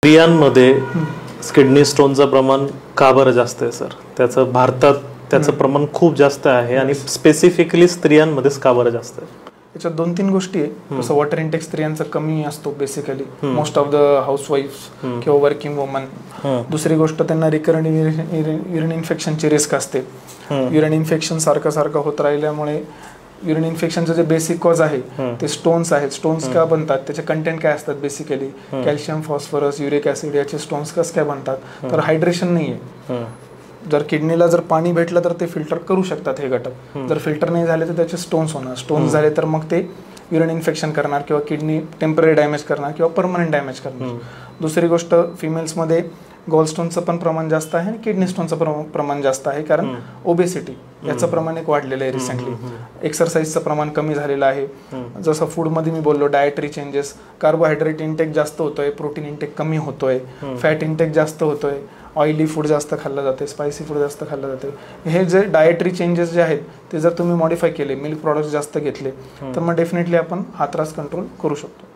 स्त्रियांमध्ये किडनी स्टोनचं प्रमाण का बरं जास्त आहे सर? त्याचं भारतात त्याचं प्रमाण खूप जास्त आहे आणि स्पेसिफिकली स्त्रियांमध्येच का बरं जास्त आहे? याच्यात 2-3 गोष्टी आहे. जसं वॉटर इंटेक स्त्रियांचा कमी असतो basically, most of the housewife किंवा वर्किंग वुमन. दुसरी गोष्ट, त्यांना रिकरंट युरिन इन्फेक्शनची रिस्क असते. युरिन इन्फेक्शन सारखं होत राहिल्यामुळे युरिन इन्फेक्शनचं जे बेसिक कॉज आहे ते स्टोन्स आहेत. स्टोन्स का बनतात, त्याचे कंटेंट काय असतात basically, calcium, phosphorus, uric acid, याचे स्टोन्स कसं काय बनतात? तर हायड्रेशन नाही आहे. जर किडनीला जर पाणी भेटलं तर ते फिल्टर करू शकतात हे घटक. जर फिल्टर नाही झाले तर त्याचे स्टोन्स होणार. स्टोन्स झाले तर मग ते युरिन इन्फेक्शन करणार किंवा किडनी टेम्पररी डॅमेज करणार किंवा परमनंट डॅमेज करणार. दुसरी गोष्ट, फिमेल्समध्ये गॉल स्टोनचं पण प्रमाण जास्त आहे आणि किडनी स्टोनचं प्रमाण जास्त आहे, कारण ओबेसिटी याचं प्रमाण एक वाढलेलं आहे रिसेंटली. एक्सरसाइजचं प्रमाण कमी झालेलं आहे. जसं फूडमध्ये मी बोललो, डायटरी चेंजेस, कार्बोहायड्रेट इंटेक जास्त होतोय, प्रोटीन इंटेक कमी होतोय, फॅट इंटेक जास्त होतोय, ऑइली फूड जास्त खाल्लं जाते, स्पायसी फूड जास्त खाल्लं जाते. हे जे डायटरी चेंजेस जे आहेत ते जर तुम्ही मॉडिफाय केले, मिल्क प्रॉडक्ट्स जास्त घेतले, तर मग डेफिनेटली आपण हा त्रास कंट्रोल करू शकतो.